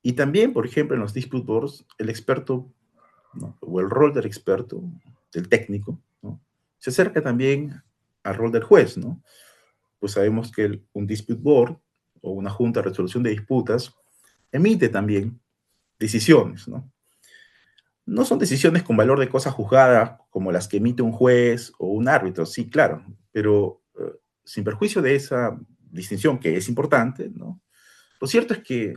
Y también, por ejemplo, en los dispute boards, el experto, ¿no?, o el rol del experto, del técnico, ¿no?, se acerca también al rol del juez, ¿no? Pues sabemos que un dispute board o una junta de resolución de disputas emite también decisiones, ¿no? No son decisiones con valor de cosa juzgada como las que emite un juez o un árbitro, sí, claro, pero sin perjuicio de esa distinción que es importante, ¿no? Lo cierto es que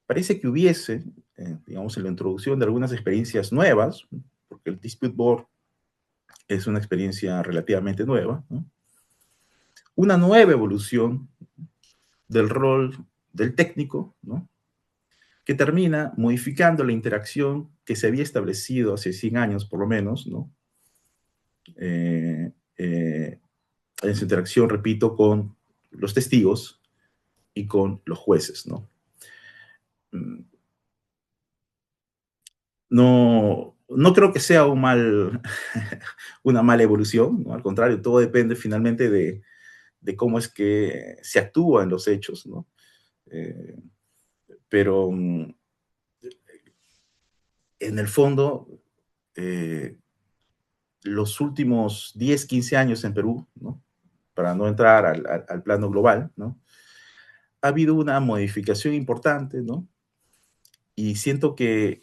parece que hubiese, digamos, en la introducción de algunas experiencias nuevas, porque el dispute board es una experiencia relativamente nueva, ¿no?, una nueva evolución del rol del técnico, ¿no?, que termina modificando la interacción que se había establecido hace 100 años, por lo menos, ¿no? Eh, eh, en su interacción, repito, con los testigos y con los jueces, ¿no? Mm, no creo que sea una mala evolución, ¿no? Al contrario, todo depende finalmente de cómo es que se actúa en los hechos, ¿no? Eh, pero en el fondo, eh, los últimos 10, 15 años en Perú, ¿no?, para no entrar al plano global, ¿no?, ha habido una modificación importante, ¿no? Y siento que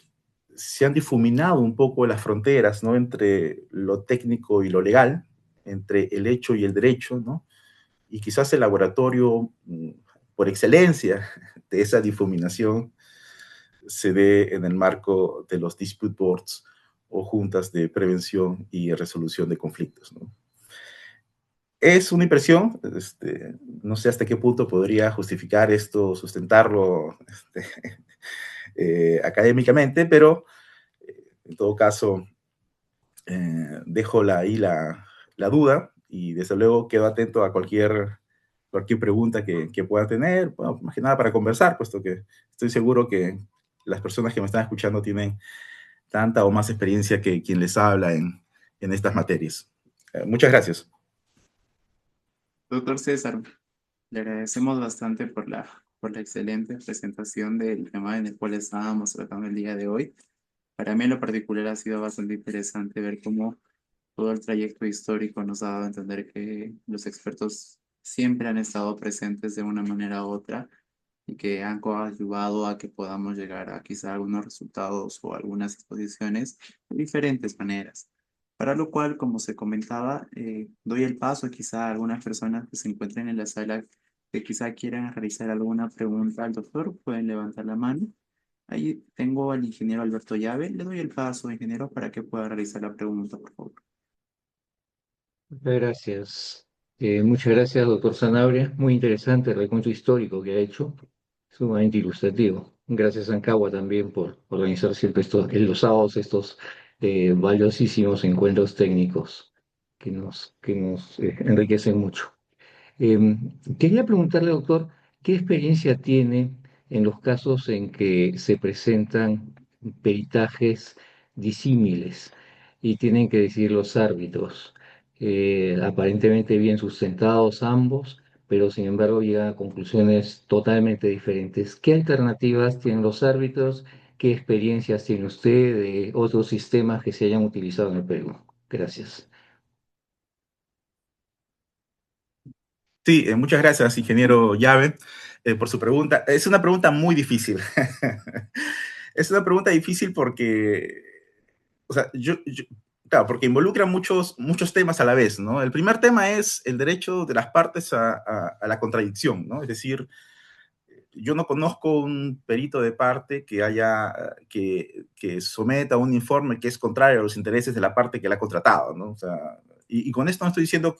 se han difuminado un poco las fronteras, ¿no?, entre lo técnico y lo legal, entre el hecho y el derecho, ¿no? Y quizás el laboratorio por excelencia de esa difuminación se dé en el marco de los dispute boards o juntas de prevención y resolución de conflictos, ¿no? Es una impresión, no sé hasta qué punto podría justificar esto, sustentarlo académicamente, pero en todo caso dejo ahí la duda y desde luego quedo atento a cualquier pregunta que pueda tener, bueno, más que nada para conversar, puesto que estoy seguro que las personas que me están escuchando tienen tanta o más experiencia que quien les habla en estas materias. Muchas gracias. Doctor César, le agradecemos bastante por la excelente presentación del tema en el cual estábamos tratando el día de hoy. Para mí en lo particular ha sido bastante interesante ver cómo todo el trayecto histórico nos ha dado a entender que los expertos siempre han estado presentes de una manera u otra y que han ayudado a que podamos llegar a quizá algunos resultados o algunas exposiciones de diferentes maneras. Para lo cual, como se comentaba, doy el paso quizá a algunas personas que se encuentren en la sala que quizá quieran realizar alguna pregunta al doctor, pueden levantar la mano. Ahí tengo al ingeniero Alberto Llave. Le doy el paso, ingeniero, para que pueda realizar la pregunta, por favor. Muchas gracias. Muchas gracias, doctor Sanabria. Muy interesante el recuento histórico que ha hecho, sumamente ilustrativo. Gracias, Ancagua, también por organizar siempre en los sábados estos valiosísimos encuentros técnicos que nos enriquecen mucho. Quería preguntarle, doctor, ¿qué experiencia tiene en los casos en que se presentan peritajes disímiles y tienen que decidir los árbitros? aparentemente bien sustentados ambos, pero sin embargo llegan a conclusiones totalmente diferentes. ¿Qué alternativas tienen los árbitros? ¿Qué experiencias tiene usted de otros sistemas que se hayan utilizado en el Perú? Gracias. Sí, muchas gracias, ingeniero Llave, por su pregunta. Es una pregunta muy difícil. Es una pregunta difícil porque, o sea, claro, porque involucra muchos temas a la vez, ¿no? El primer tema es el derecho de las partes a la contradicción, ¿no? Es decir, yo no conozco un perito de parte que que someta un informe que es contrario a los intereses de la parte que la ha contratado, ¿no? O sea, y con esto no estoy diciendo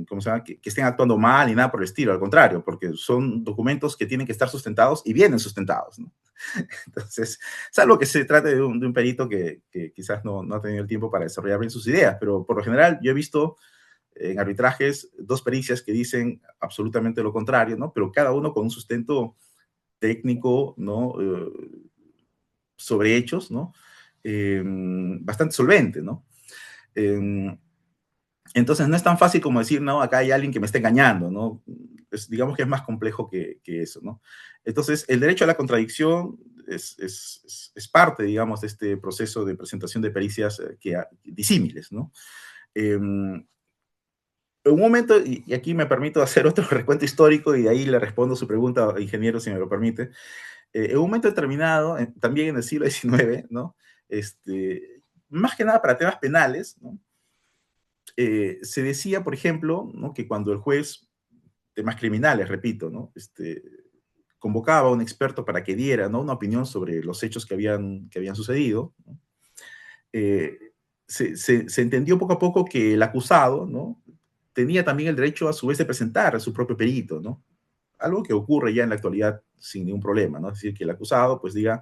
¿cómo se llama? Que estén actuando mal ni nada por el estilo, al contrario, porque son documentos que tienen que estar sustentados y vienen sustentados, ¿no? Entonces, salvo que se trate de un perito que quizás no ha tenido el tiempo para desarrollar bien sus ideas, pero por lo general yo he visto en arbitrajes dos pericias que dicen absolutamente lo contrario, ¿no? Pero cada uno con un sustento técnico, ¿no? Sobre hechos, ¿no? Bastante solvente, ¿no? Eh, entonces no es tan fácil como decir, no, acá hay alguien que me está engañando, ¿no? Digamos que es más complejo que eso, ¿no? Entonces, el derecho a la contradicción es parte, digamos, de este proceso de presentación de pericias disímiles, ¿no? En un momento, y aquí me permito hacer otro recuento histórico y de ahí le respondo su pregunta, ingeniero, si me lo permite. En un momento determinado, también en el siglo XIX, ¿no? Más que nada para temas penales, ¿no? Se decía, por ejemplo, ¿no? Que cuando el juez, temas criminales, repito, ¿no? Convocaba a un experto para que diera, ¿no? Una opinión sobre los hechos que habían sucedido, ¿no? eh, se entendió poco a poco que el acusado, ¿no? Tenía también el derecho a su vez de presentar a su propio perito, ¿no? Algo que ocurre ya en la actualidad sin ningún problema, ¿no? Es decir, que el acusado pues diga,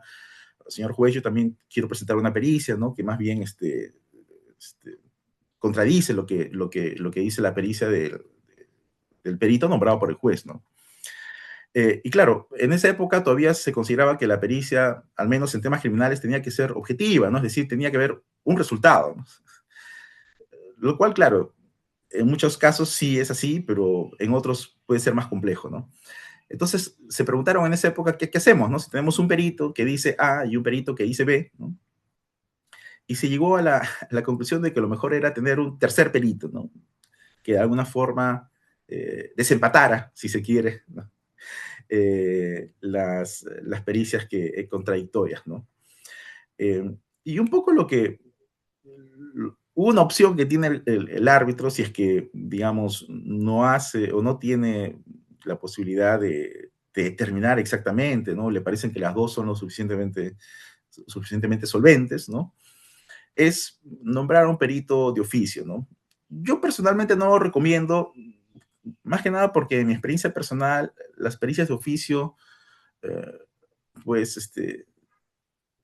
señor juez, yo también quiero presentar una pericia, ¿no? Que más bien este, contradice lo que dice la pericia del perito nombrado por el juez, ¿no? Y claro, en esa época todavía se consideraba que la pericia, al menos en temas criminales, tenía que ser objetiva, ¿no? Es decir, tenía que haber un resultado, ¿no? Lo cual, claro, en muchos casos sí es así, pero en otros puede ser más complejo, ¿no? Entonces se preguntaron en esa época, ¿qué hacemos, no? Si tenemos un perito que dice A y un perito que dice B, ¿no? Y se llegó a a la conclusión de que lo mejor era tener un tercer perito, ¿no? Que de alguna forma desempatara, si se quiere, ¿no? Las pericias contradictorias, ¿no? Y un poco hubo una opción que tiene el árbitro si es que, digamos, no hace o no tiene la posibilidad de determinar exactamente, ¿no? Le parecen que las dos son lo suficientemente solventes, ¿no? Es nombrar a un perito de oficio, ¿no? Yo personalmente no lo recomiendo, más que nada porque en mi experiencia personal, las pericias de oficio, eh, pues,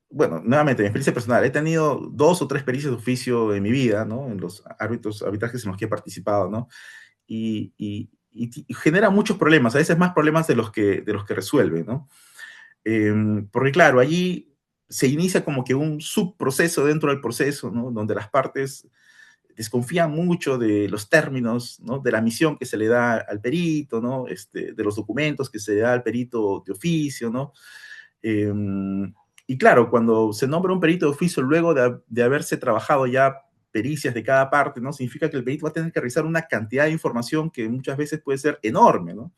bueno, nuevamente, mi experiencia personal, he tenido dos o tres pericias de oficio en mi vida, ¿no? En los arbitrajes en los que he participado, ¿no? Y genera muchos problemas, a veces más problemas de los que resuelve, ¿no? Porque claro, allí se inicia como que un subproceso dentro del proceso, ¿no? Donde las partes desconfían mucho de los términos, ¿no? De la misión que se le da al perito, ¿no? De los documentos que se le da al perito de oficio, ¿no? Eh, y claro, cuando se nombra un perito de oficio luego de haberse trabajado ya pericias de cada parte, ¿no? Significa que el perito va a tener que revisar una cantidad de información que muchas veces puede ser enorme, ¿no?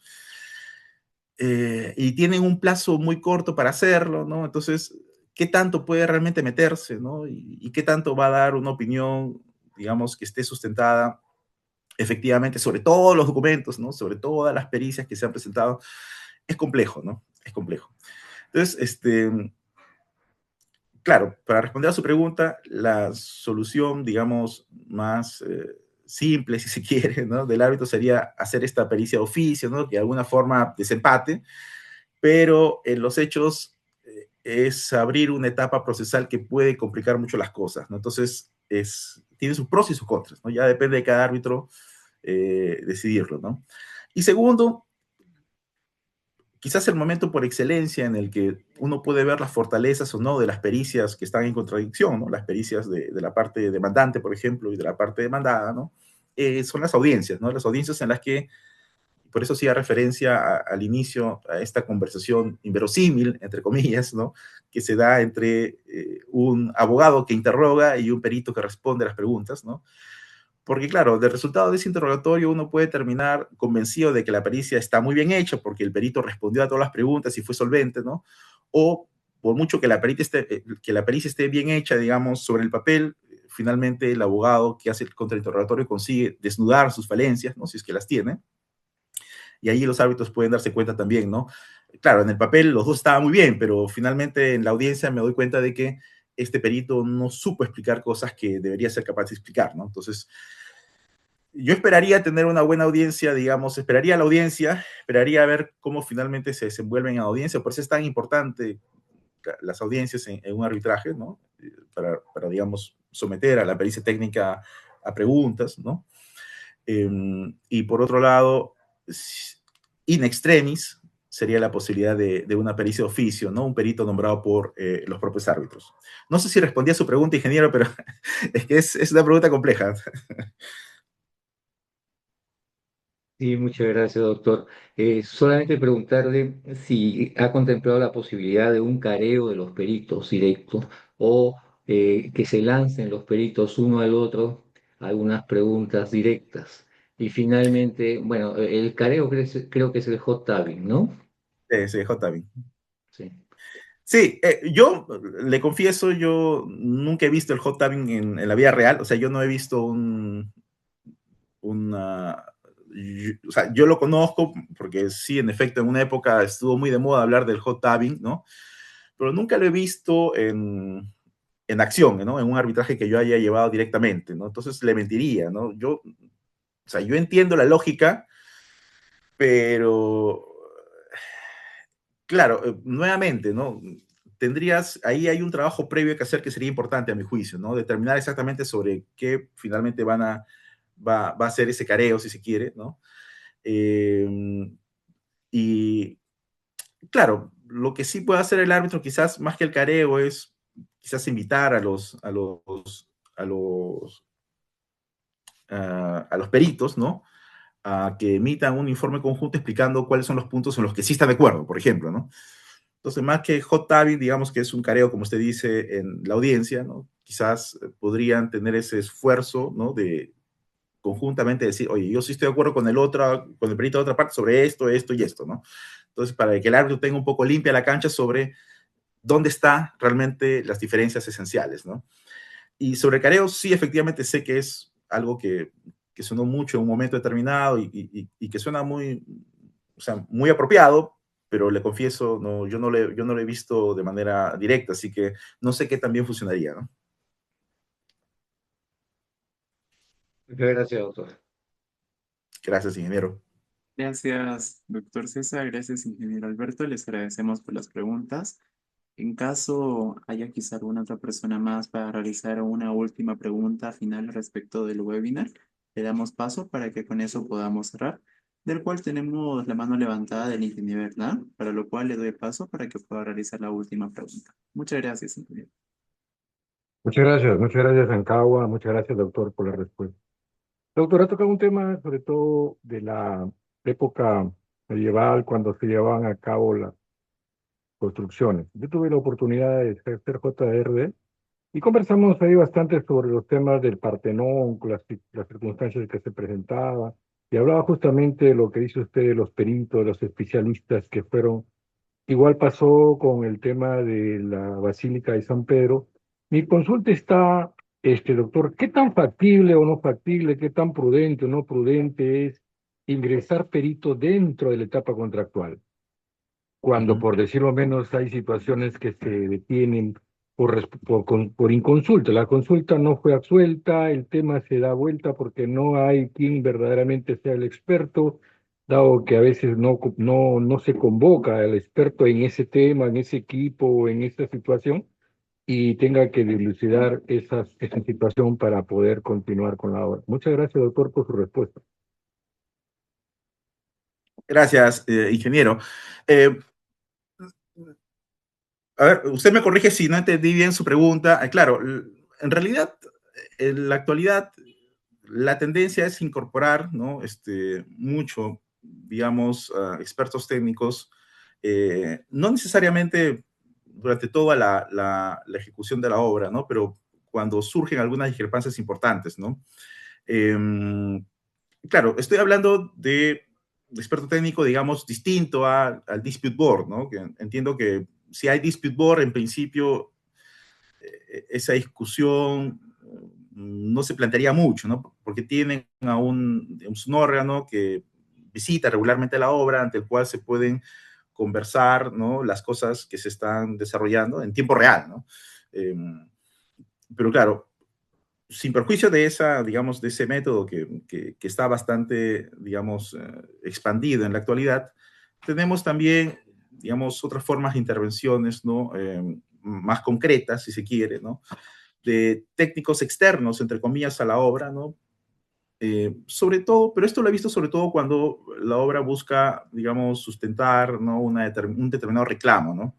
Y tienen un plazo muy corto para hacerlo, ¿no? Entonces, ¿qué tanto puede realmente meterse, ¿no? Y qué tanto va a dar una opinión, digamos, que esté sustentada efectivamente sobre todos los documentos, ¿no? Sobre todas las pericias que se han presentado. Es complejo, ¿no? Es complejo. Entonces, claro, para responder a su pregunta, la solución, digamos, más simple, si se quiere, ¿no? Del árbitro sería hacer esta pericia de oficio, ¿no? Que de alguna forma desempate, pero en los hechos es abrir una etapa procesal que puede complicar mucho las cosas, ¿no? Entonces, tiene sus pros y sus contras, ¿no? Ya depende de cada árbitro decidirlo, ¿no? Y segundo, quizás el momento por excelencia en el que uno puede ver las fortalezas o no de las pericias que están en contradicción, ¿no? Las pericias de la parte demandante, por ejemplo, y de la parte demandada, ¿no? Son las audiencias, ¿no? Las audiencias en las que, por eso hacía referencia al inicio a esta conversación inverosímil, entre comillas, ¿no? Que se da entre un abogado que interroga y un perito que responde a las preguntas, ¿no? Porque claro, del resultado de ese interrogatorio uno puede terminar convencido de que la pericia está muy bien hecha porque el perito respondió a todas las preguntas y fue solvente, ¿no? O por mucho que que la pericia esté bien hecha, digamos, sobre el papel, finalmente el abogado que hace el contrainterrogatorio consigue desnudar sus falencias, ¿no? Si es que las tiene. Y ahí los árbitros pueden darse cuenta también, ¿no? Claro, en el papel los dos estaban muy bien, pero finalmente en la audiencia me doy cuenta de que este perito no supo explicar cosas que debería ser capaz de explicar, ¿no? Entonces, yo esperaría tener una buena audiencia, digamos, esperaría a la audiencia, esperaría a ver cómo finalmente se desenvuelven en la audiencia, por eso es tan importante las audiencias en un arbitraje, ¿no? Digamos, someter a la pericia técnica a preguntas, ¿no? Y por otro lado, in extremis, sería la posibilidad de una pericia de oficio, ¿no? Un perito nombrado por los propios árbitros. No sé si respondí a su pregunta, ingeniero, pero es que es una pregunta compleja. Sí, muchas gracias, doctor. Solamente preguntarle si ha contemplado la posibilidad de un careo de los peritos directos o que se lancen los peritos uno al otro algunas preguntas directas. Y finalmente, bueno, el careo creo que es el hot tabbing, ¿no? Sí, J. Sí. Sí, yo le confieso, yo nunca he visto el hot tabbing en la vida real, o sea, yo no he visto una, o sea, yo lo conozco porque sí, en efecto, en una época estuvo muy de moda hablar del hot tabbing, ¿no? Pero nunca lo he visto en acción, ¿no? En un arbitraje que yo haya llevado directamente, ¿no? Entonces le mentiría, ¿no? O sea, yo entiendo la lógica, pero claro, nuevamente, ¿no? Ahí hay un trabajo previo que hacer que sería importante a mi juicio, ¿no? Determinar exactamente sobre qué finalmente va a ser ese careo, si se quiere, ¿no? Eh, y claro, lo que sí puede hacer el árbitro, quizás más que el careo, es quizás invitar a los peritos, ¿no? A que emitan un informe conjunto explicando cuáles son los puntos en los que sí están de acuerdo, por ejemplo, ¿no? Entonces, más que hot tabbing, digamos que es un careo, como usted dice, en la audiencia, ¿no? Quizás podrían tener ese esfuerzo, ¿no? De conjuntamente decir, oye, yo sí estoy de acuerdo con el perito de otra parte sobre esto, esto y esto, ¿no? Entonces, para que el árbitro tenga un poco limpia la cancha sobre dónde están realmente las diferencias esenciales, ¿no? Y sobre careo, sí, efectivamente sé que es algo que sonó mucho en un momento determinado y que suena muy, o sea, muy apropiado, pero le confieso, no, yo no lo he visto de manera directa, así que no sé qué también funcionaría, ¿no? Muchas gracias, doctor. Gracias, ingeniero. Gracias, doctor César. Gracias, ingeniero Alberto. Les agradecemos por las preguntas. En caso haya quizá alguna otra persona más para realizar una última pregunta final respecto del webinar, le damos paso para que con eso podamos cerrar, del cual tenemos la mano levantada del ingeniero Hernán, para lo cual le doy paso para que pueda realizar la última pregunta. Muchas gracias, ingeniero. Muchas gracias, Ancagua, muchas gracias, doctor, por la respuesta. Doctor, ha tocado un tema sobre todo de la época medieval, cuando se llevaban a cabo las construcciones. Yo tuve la oportunidad de ser JRD y conversamos ahí bastante sobre los temas del Partenón, las circunstancias que se presentaban, y hablaba justamente de lo que dice usted de los peritos, de los especialistas que fueron. Igual pasó con el tema de la Basílica de San Pedro. Mi consulta está, doctor, ¿qué tan factible o no factible, qué tan prudente o no prudente es ingresar perito dentro de la etapa contractual? Cuando, Ujú. por decirlo menos, hay situaciones que se detienen por inconsulta. La consulta no fue absuelta, el tema se da vuelta porque no hay quien verdaderamente sea el experto, dado que a veces no se convoca al experto en ese tema, en ese equipo, en esa situación, y tenga que dilucidar esa situación para poder continuar con la obra. Muchas gracias, doctor, por su respuesta. Gracias, ingeniero. Eh, a ver, usted me corrige si no entendí bien su pregunta. Claro, en realidad, en la actualidad, la tendencia es incorporar, ¿no? Mucho, digamos, expertos técnicos, no necesariamente durante toda la ejecución de la obra, ¿no? Pero cuando surgen algunas discrepancias importantes, ¿no? Em, claro, estoy hablando de experto técnico, digamos, distinto al dispute board, ¿no? Que entiendo que si hay dispute board, en principio, esa discusión no se plantearía mucho, ¿no? Porque tienen a un órgano que visita regularmente la obra, ante el cual se pueden conversar, ¿no? Las cosas que se están desarrollando en tiempo real, ¿no? Eh, pero claro, sin perjuicio de esa, digamos, de ese método que está bastante, digamos, expandido en la actualidad, tenemos también, digamos, otras formas de intervenciones, ¿no? Más concretas, si se quiere, ¿no? De técnicos externos, entre comillas, a la obra, ¿no? Sobre todo, pero esto lo he visto sobre todo cuando la obra busca, digamos, sustentar, ¿no? Un determinado reclamo, ¿no?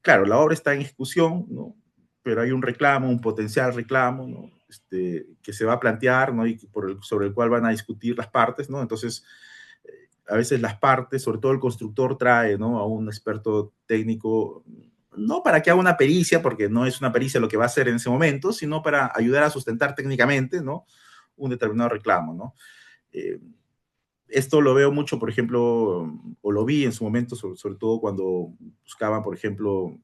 Claro, la obra está en ejecución, ¿no? Pero hay un reclamo, un potencial reclamo, ¿no? Que se va a plantear, ¿no? Y sobre el cual van a discutir las partes, ¿no? Entonces, a veces las partes, sobre todo el constructor, trae, ¿no? A un experto técnico, no para que haga una pericia, porque no es una pericia lo que va a hacer en ese momento, sino para ayudar a sustentar técnicamente, ¿no? Un determinado reclamo, ¿no? Eh, Esto lo veo mucho, por ejemplo, o lo vi en su momento, sobre todo cuando buscaban, por ejemplo,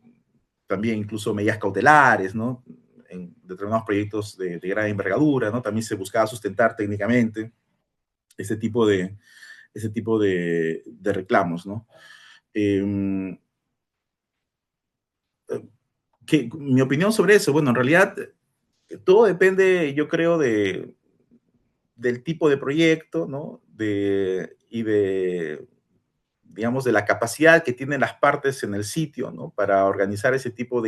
también incluso medidas cautelares, ¿no? En determinados proyectos de gran envergadura, ¿no? También se buscaba sustentar técnicamente ese tipo de reclamos, ¿no? Eh, Mi opinión sobre eso, bueno, en realidad todo depende, yo creo, del tipo de proyecto, ¿no? Digamos, de la capacidad que tienen las partes en el sitio, ¿no? Para organizar ese tipo de